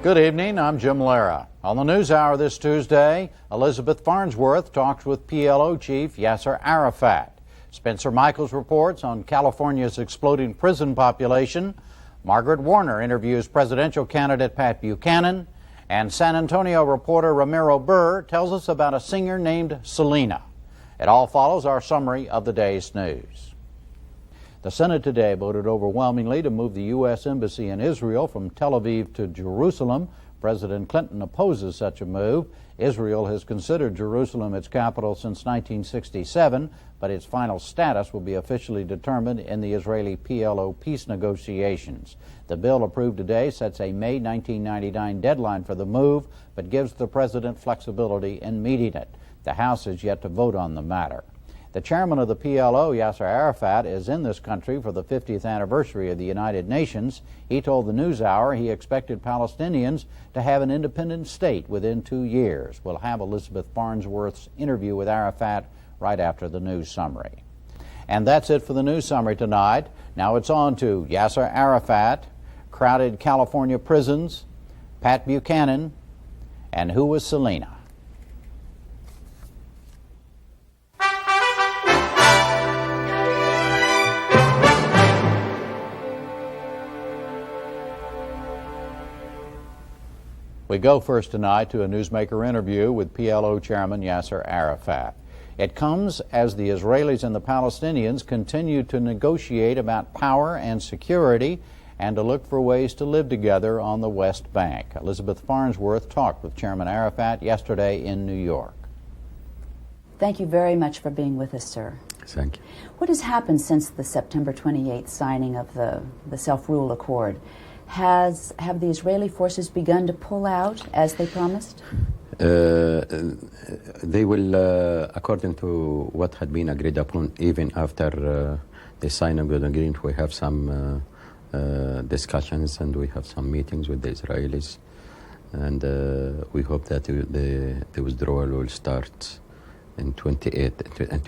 Good evening, I'm Jim Lehrer. On the NewsHour this Tuesday, Elizabeth Farnsworth talks with PLO chief Yasser Arafat. Spencer Michaels reports on California's exploding prison population. Margaret Warner interviews presidential candidate Pat Buchanan. And San Antonio reporter Ramiro Burr tells us about a singer named Selena. It all follows our summary of the day's news. The Senate today voted overwhelmingly to move the U.S. Embassy in Israel from Tel Aviv to Jerusalem. President Clinton opposes such a move. Israel has considered Jerusalem its capital since 1967, but its final status will be officially determined in the Israeli-PLO peace negotiations. The bill approved today sets a May 1999 deadline for the move, but gives the president flexibility in meeting it. The House is yet to vote on the matter. The chairman of the PLO, Yasser Arafat, is in this country for the 50th anniversary of the United Nations. He told the NewsHour he expected Palestinians to have an independent state within 2 years. We'll have Elizabeth Farnsworth's interview with Arafat right after the news summary. And that's it for the news summary tonight. Now it's on to Yasser Arafat, crowded California prisons, Pat Buchanan, and who was Selena? We go first tonight to a Newsmaker interview with PLO Chairman Yasser Arafat. It comes as the Israelis and the Palestinians continue to negotiate about power and security and to look for ways to live together on the West Bank. Elizabeth Farnsworth talked with Chairman Arafat yesterday in New York. Thank you very much for being with us, sir. Thank you. What has happened since the September 28th signing of the self-rule accord? Have the Israeli forces begun to pull out as they promised? They will, according to what had been agreed upon, even after the signing of the agreement, we have some discussions and we have some meetings with the Israelis. And we hope that the withdrawal will start in 28th and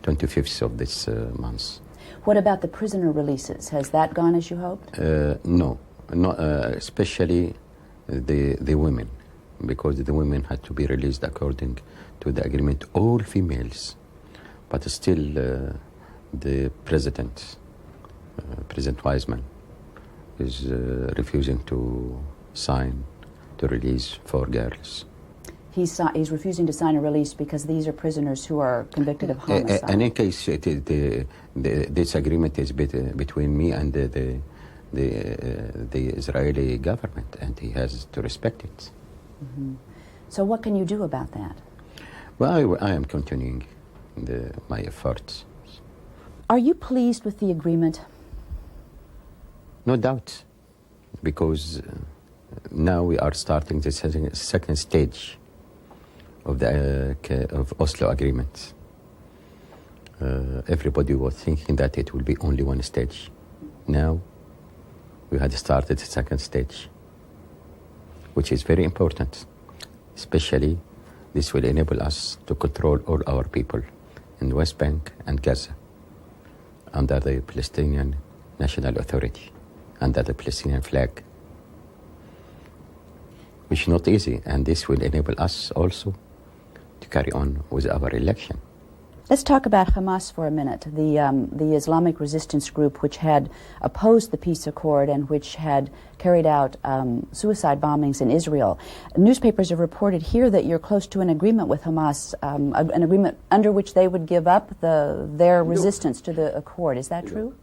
25th of this month. What about the prisoner releases? Has that gone as you hoped? No, especially the women, because the women had to be released according to the agreement, all females. But still, the President Wiseman, is refusing to sign to release 4 girls. He's refusing to sign a release because these are prisoners who are convicted of homicide. And in case this agreement is between me and the Israeli government, and he has to respect it. Mm-hmm. So what can you do about that? Well, I am continuing my efforts. Are you pleased with the agreement? No doubt, because now we are starting the second stage of Oslo agreement. Everybody was thinking that it will be only one stage. Now we had started the second stage, which is very important. Especially, this will enable us to control all our people in the West Bank and Gaza under the Palestinian National Authority, under the Palestinian flag, which is not easy, and this will enable us also to carry on with our election. Let's talk about Hamas for a minute, the Islamic resistance group which had opposed the peace accord and which had carried out suicide bombings in Israel. Newspapers have reported here that you're close to an agreement with Hamas, an agreement under which they would give up their resistance to the accord. Is that true?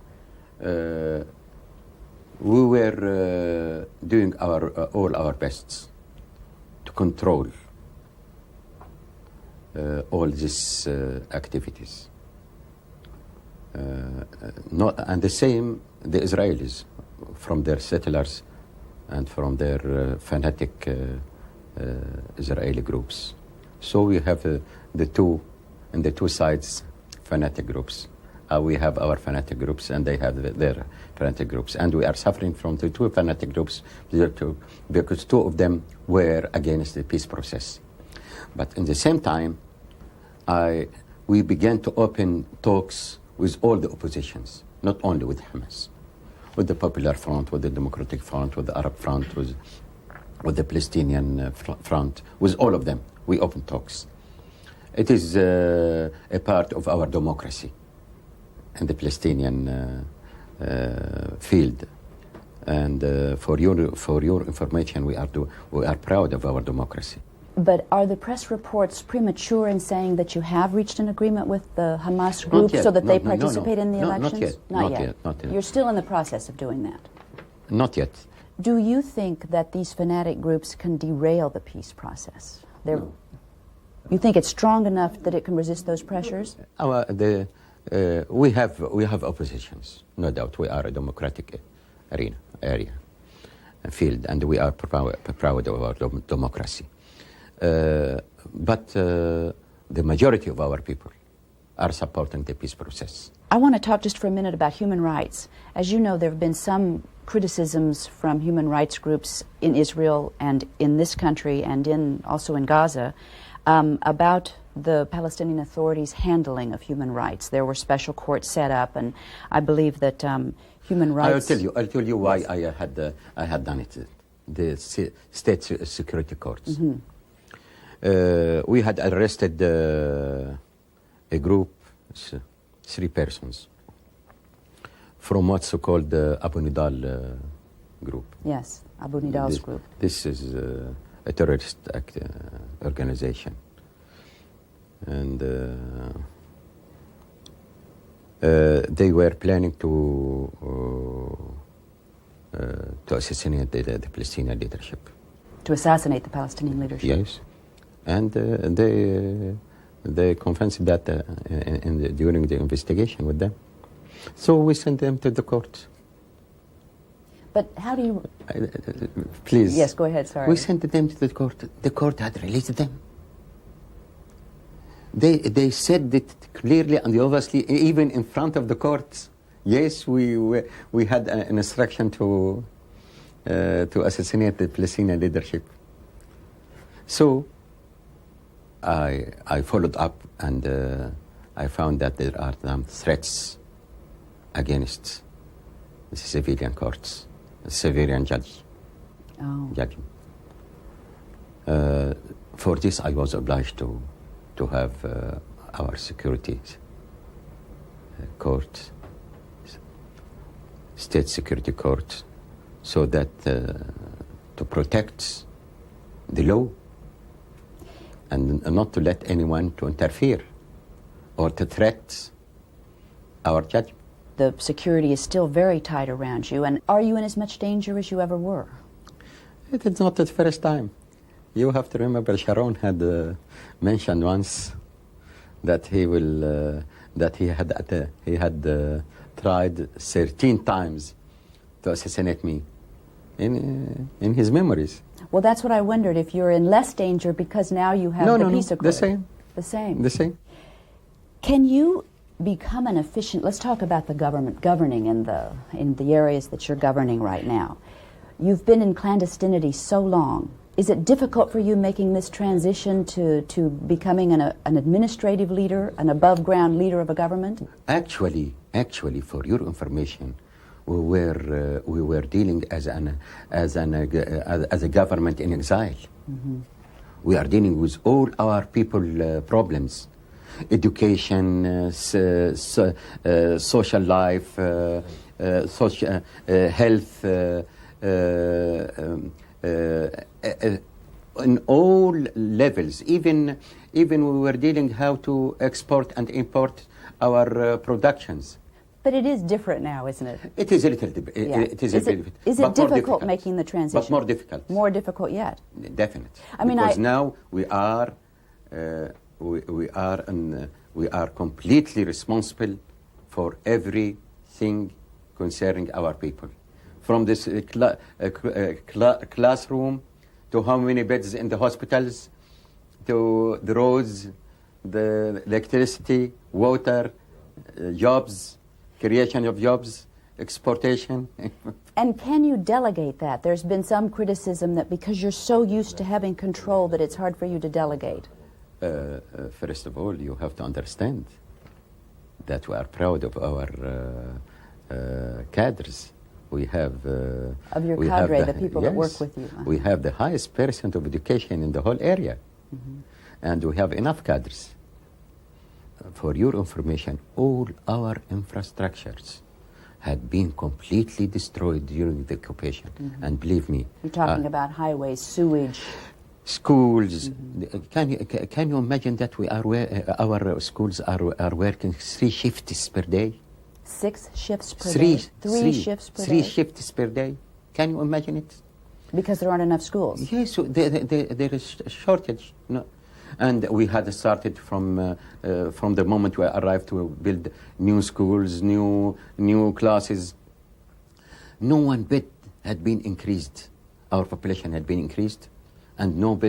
We were doing all our best to control all these activities. And the same, the Israelis, from their settlers and from their fanatic Israeli groups. So we have the two sides fanatic groups. We have our fanatic groups and they have their fanatic groups. And we are suffering from the two fanatic groups because 2 of them were against the peace process. But in the same time, we began to open talks with all the oppositions, not only with Hamas. with the Popular Front, with the Democratic Front, with the Arab Front, with the Palestinian Front, with all of them. We open talks. It is a part of our democracy in the Palestinian field. And for your information, we are proud of our democracy. But are the press reports premature in saying that you have reached an agreement with the Hamas group so that they participate in the elections? Not yet. You're still in the process of doing that? Not yet. Do you think that these fanatic groups can derail the peace process? No. You think it's strong enough that it can resist those pressures? We have oppositions, no doubt. We are a democratic area, field, and we are proud of our democracy. But the majority of our people are supporting the peace process. I want to talk just for a minute about human rights. As you know, there have been some criticisms from human rights groups in Israel and in this country and also in Gaza about the Palestinian Authority's handling of human rights. There were special courts set up, and I believe that human rights... I'll tell you why I had done it. The state security courts. Mm-hmm. We had arrested a group, 3 persons, from what's called the Abu Nidal group. Yes, Abu Nidal's group. This is a terrorist organization. And they were planning to assassinate the Palestinian leadership. To assassinate the Palestinian leadership? Yes. And they confessed that during the investigation with them. So we sent them to the court. But how do you... Please. Yes, go ahead, sorry. We sent them to the court. The court had released them. They said it clearly and obviously, even in front of the courts. Yes, we had an instruction to assassinate the Palestinian leadership. So I followed up, and I found that there are some threats against the civilian courts, the civilian judgment. For this, I was obliged to have our security court, state security court, so that to protect the law and not to let anyone to interfere or to threat our judgment. The security is still very tight around you, and are you in as much danger as you ever were? It is not the first time. You have to remember Sharon had mentioned once that he had tried 13 times to assassinate me in his memories. Well, that's what I wondered, if you're in less danger because now you have the peace accord. The same. The same. Can you become an efficient... Let's talk about the government governing in the areas that you're governing right now. You've been in clandestinity so long. Is it difficult for you making this transition to becoming an administrative leader, an above-ground leader of a government? Actually, for your information, we were dealing as a government in exile. Mm-hmm. We are dealing with all our people problems, education, social life, health. In all levels, even we were dealing how to export and import our productions. But it is different now, isn't it? It is a little different. Yeah. Is it difficult making the transition? But more difficult. More difficult yet. Definitely. I mean, because now we are completely responsible for everything concerning our people, from this classroom to how many beds in the hospitals, to the roads, the electricity, water, jobs, creation of jobs, exportation. And can you delegate that? There's been some criticism that because you're so used to having control that it's hard for you to delegate. First of all, you have to understand that we are proud of our cadres. We have of your we have cadre, the people that work with you. We have the highest percent of education in the whole area, and we have enough cadres. For your information, all our infrastructures had been completely destroyed during the occupation, and believe me, You're talking about highways, sewage. schools. Can you imagine that our schools are working 3 shifts per day? 6 shifts per Three, day? Three shifts per three day? shifts per day. Can you imagine it? Because there aren't enough schools. Yes, so there is a shortage. No. And we had started from the moment we arrived to build new schools, new classes. No one bit had been increased. Our population had been increased, and no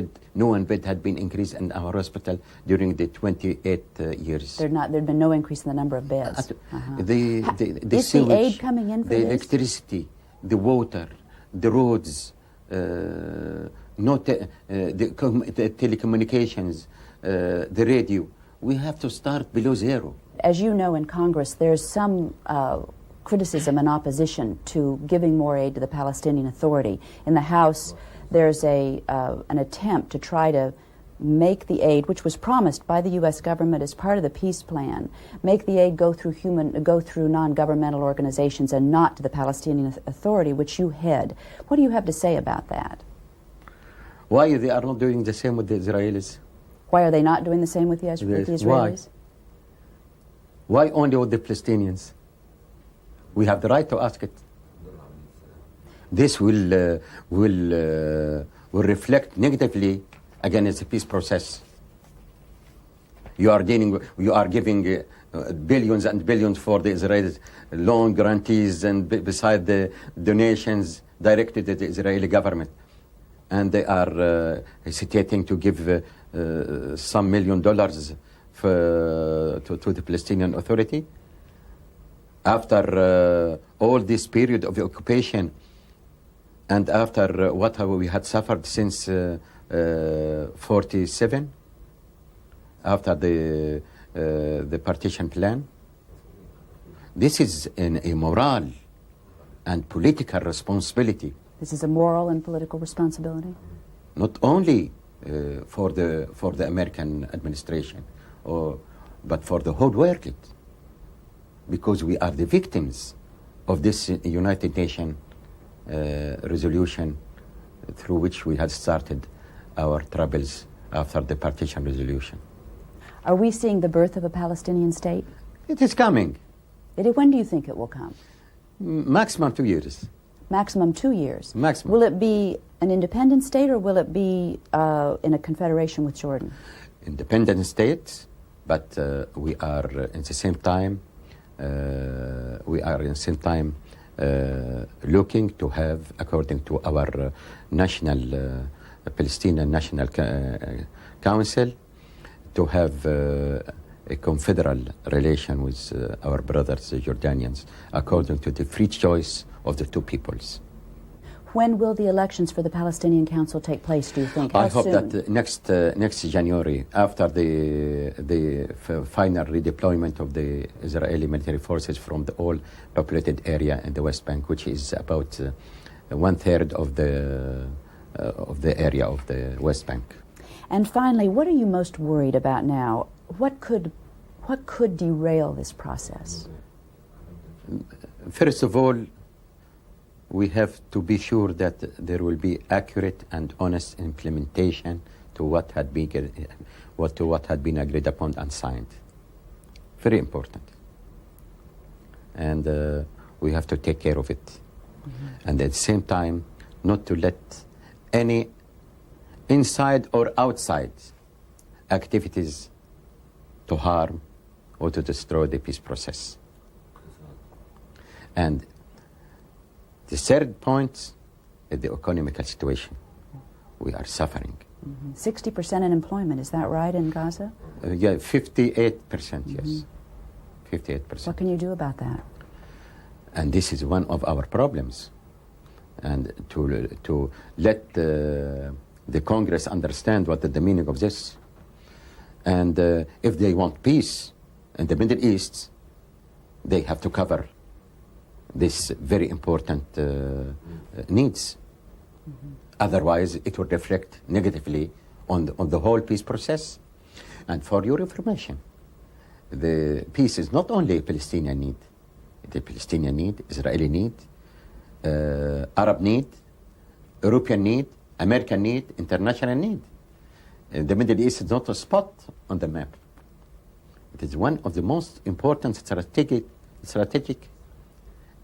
one bit had been increased in our hospital during the 28 years. There'd been no increase in the number of beds. The Is sewage, the aid coming in for the this? electricity, the water, the roads, the telecommunications, the radio. We have to start below zero. As you know, in Congress, there's some criticism and opposition to giving more aid to the Palestinian Authority. In the House, there's an attempt to try to make the aid, which was promised by the U.S. government as part of the peace plan, make the aid go through non-governmental organizations and not to the Palestinian Authority, which you head. What do you have to say about that? Why they are not doing the same with the Israelis? Why are they not doing the same with the Israelis? Why only with the Palestinians? We have the right to ask it. This will reflect negatively against the peace process. You are giving billions and billions for the Israelis, loan guarantees, and beside the donations directed to the Israeli government, and they are hesitating to give some $1 million to the Palestinian Authority after all this period of occupation, and after what we had suffered since 47, after the partition plan. This is a moral and political responsibility. This is a moral and political responsibility? Not only for the American administration, but for the whole world, because we are the victims of this United Nations resolution through which we had started our troubles after the partition resolution. Are we seeing the birth of a Palestinian state? It is coming. When do you think it will come? Maximum 2 years. Maximum 2 years. Maximum. Will it be an independent state, or will it be in a confederation with Jordan? Independent state, but we are in the same time looking to have, according to our national Palestinian National Council, to have a confederal relation with our brothers, the Jordanians, according to the free choice of the two peoples. When will the elections for the Palestinian Council take place, do you think? How I hope soon? that next January, after the final redeployment of the Israeli military forces from the all populated area in the West Bank, which is about 1/3 of the area of the West Bank. And finally, what are you most worried about now? What could derail this process? First of all, we have to be sure that there will be accurate and honest implementation to what had been agreed upon and signed. Very important. And we have to take care of it. Mm-hmm. And at the same time, not to let any inside or outside activities to harm or to destroy the peace process. And the third point is the economical situation. We are suffering. 60% unemployment, is that right, in Gaza? Yeah, 58%, yes. 58%. What can you do about that? And this is one of our problems. And to let the Congress understand what is the meaning of this. And if they want peace in the Middle East, they have to cover this very important needs. Otherwise, it would reflect negatively on the whole peace process. And for your information, the peace is not only a Palestinian need. The Palestinian need, Israeli need, Arab need, European need, American need, international need. The Middle East is not a spot on the map. It is one of the most important strategic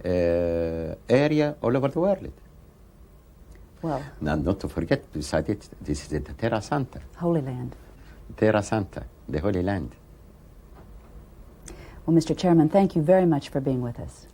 area all over the world. Well, Now, not to forget, beside it, this is the Terra Santa. Holy Land. Terra Santa, the Holy Land. Well, Mr. Chairman, thank you very much for being with us.